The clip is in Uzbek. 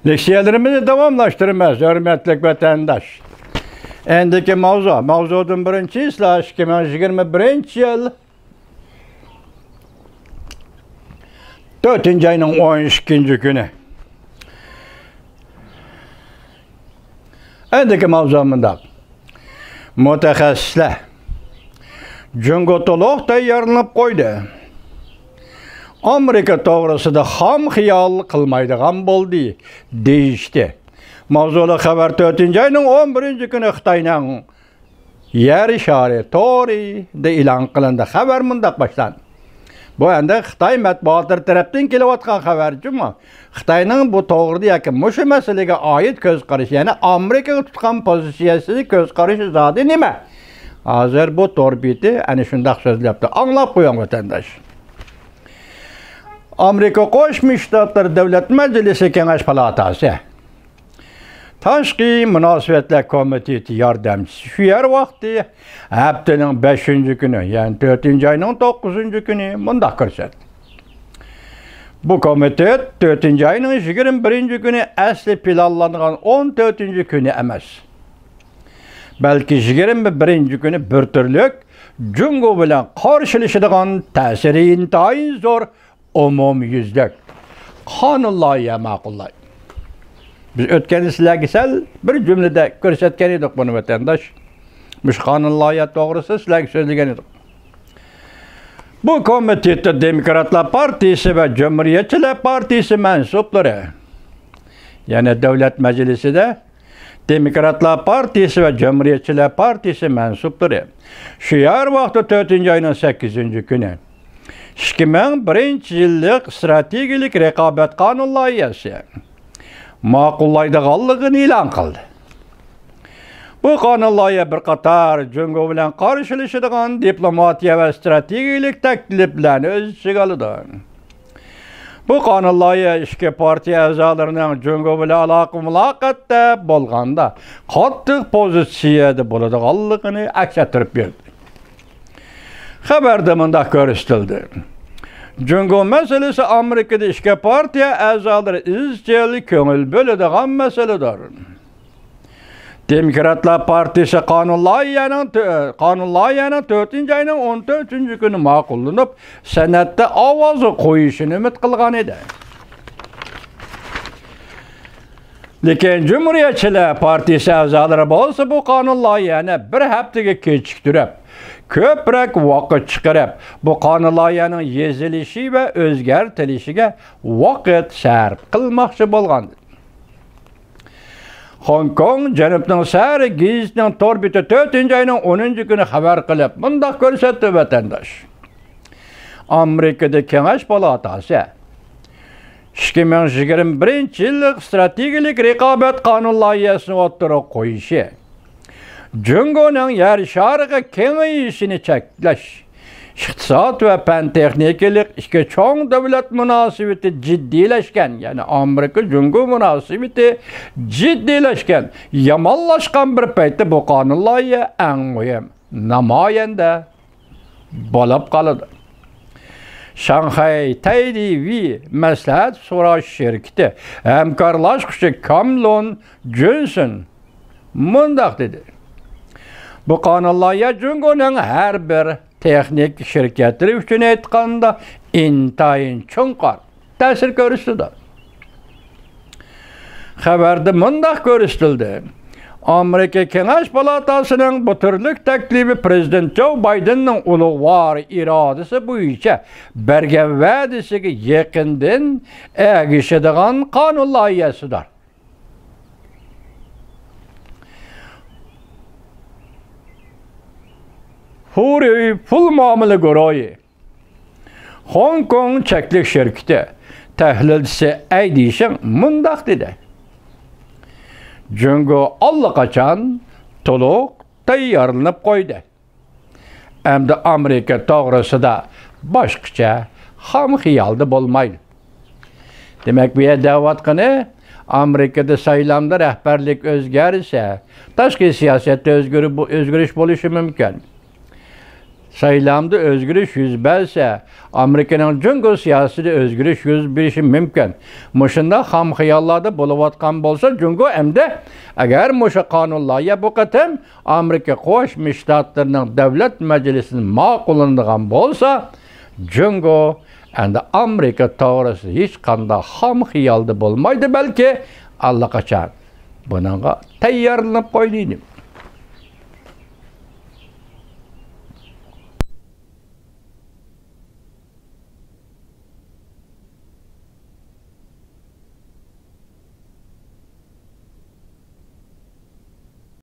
Leksiyalarımızı davamlaştırmaz, hürmetli vatandaş. Endiki mavzudun birinci islahi 2021 yıl 4. ayının 12. günü. Endiki mavzumunda mütehassisler Cungo toluq tayyorlanıp koydu. Amerika to'g'risida ham xiyol qilmaydigan bo'ldi, deyishdi. Mavzuli xabar 4. ayning 11 kuni Xitoyning yer shari Tori'da e'lon qilindi. Xabar mundaq boshlandi. Bu endi Xitoy matbuoti tarafdan kelayotgan xabarmi? Xitoyning bu to'g'rida yoki mushu masalaga oid ko'z qarashi, ya'ni Amerikaga tutgan pozitsiyasi ko'z qarashi zodi nima? Hozir bu to'rbiti ana shunday so'zlabdi. Anglab qo'ying vatandosh. Amerika Qo'shma Shtatlar Davlat Majlisi Kengash palatasi Tashqi Munosabatlar Komiteti yordamchisi shu yer vaqti haftaning 5. kuni, ya'ni 4. ayning 9. kuni mundaq ko'rsatdi. Bu komitet 4. ayning 21. kuni asli planlangan 14. kuni emas. Balki 21. kuni bir turlik Cungo bilan qarshilashadigan ta'siri intayin zo'r umumyuzlik qonun loyiha ma'qullaydi. Biz o'tgan sizlarga sal bir jumlada ko'rsatgan edik buni vatandosh. Mush qonun loyiha to'g'risida sizlarga so'zlagan edik. Bu komitetda Demokratlar partiyasi va Cumhuriyetchilar partiyasi mansublari, ya'ni davlat majlisida Demokratlar partiyasi va Cumhuriyetchilar partiyasi mansublari shu yer vaqti 4. ayning 8. kuni 2001 yillik strategik raqobat qonun loyihasi ma'qullaydiganligini e'lon qildi. Bu qonun loyiha bir qator Cungo bilan qarshilashadigan diplomatiya va strategik takliflarni o'z ichiga oladi. Bu qonun loyiha ikki partiya a'zolarining Cungo bilan aloqa muloqotda bo'lganda qattiq pozitsiyada bo'ladiganligini aks ettirib berdi. Xabarda mundaq ko'rsatildi. Cungo masalasi Amerikada ikki partiya a'zolari izchil ko'ngil bo'ladigan masaladir. Demokratlar partiyasi qonun loyihaning 4. ayning 14. kuni ma'qullanib, Senatda ovoz qo'yishini umid qilgan edi. Lekin Cumhuriyetchilar partiyasi a'zolari bo'lsa bu qonun loyihani bir haftaga kechiktirib, ko'proq vaqt chiqarib, bu qonun loyihaning yezilishi va o'zgartirishiga vaqt sarf qilmoqchi bo'lgan. Hong Kong Janubning Sari gazetining to'rbiti 4. ayning 10. kuni xabar qilib, bundaq ko'rsatdi vatandosh. Amerikada Kengash palatasi 2021 yillik strategik raqobat qonun loyihasini o'ttirib qo'yishi, Cungo'ning yer shariga kengayishini cheklash, iqtisod va fan texnikalik ikki cho'ng davlat munosabati jiddiylashgan, ya'ni Amerika-Cungo munosabati jiddiylashgan, yomonlashgan bir paytda bu qonun loyiha eng muhim namoyanda bo'lib qoladi. Shanghai TDV maslahat so'rash shirkati hamkorlashuvchi Kamlon Johnson mundaq dedi. Bu qonun loyiha Cungo'ning har bir texnik shirkatlari uchun aytganda intayin chunqur ta'sir ko'rsatdi. Xabarda mundaq ko'rsatildi. Amerika Kengash palatasining bu turlik taklifi Prezident Joe Bidenning ulug'vor irodasi bo'yicha bergan va'dasiga yaqindan ergashadigan qonun loyihasidir. Huri pul muomala guruhi Hong Kong cheklik shirkati tahlilchisi Aydishin mundaq dedi. Cungo allaqachon to'liq tayyorlanib qo'ydi. Endi Amerika to'g'risida boshqacha ham xiyolda bo'lmaydi. Demak, bu yerda deyotgani Amerikada saylovda rahbarlik o'zgarsa, tashqi siyosatda o'zgarish bo'lishi mumkin. saylamda özgürlük yüz berse, Amerikanın Jungo siyaseti özgürlük yüz berishi mümkün. Muşunda ham xiyallarda buluvatkan bolsa Jungo emde eğer muşa kanunlarya bu qatam Amerika Qo'shma Shtatlarının Davlat Meclisi'nin ma'qullanadigan bolsa, Jungo endi Amerika to'g'risida hech qanday ham xiyalda bo'lmaydi, balki allaqachon bunga tayyorlanib qo'ydi.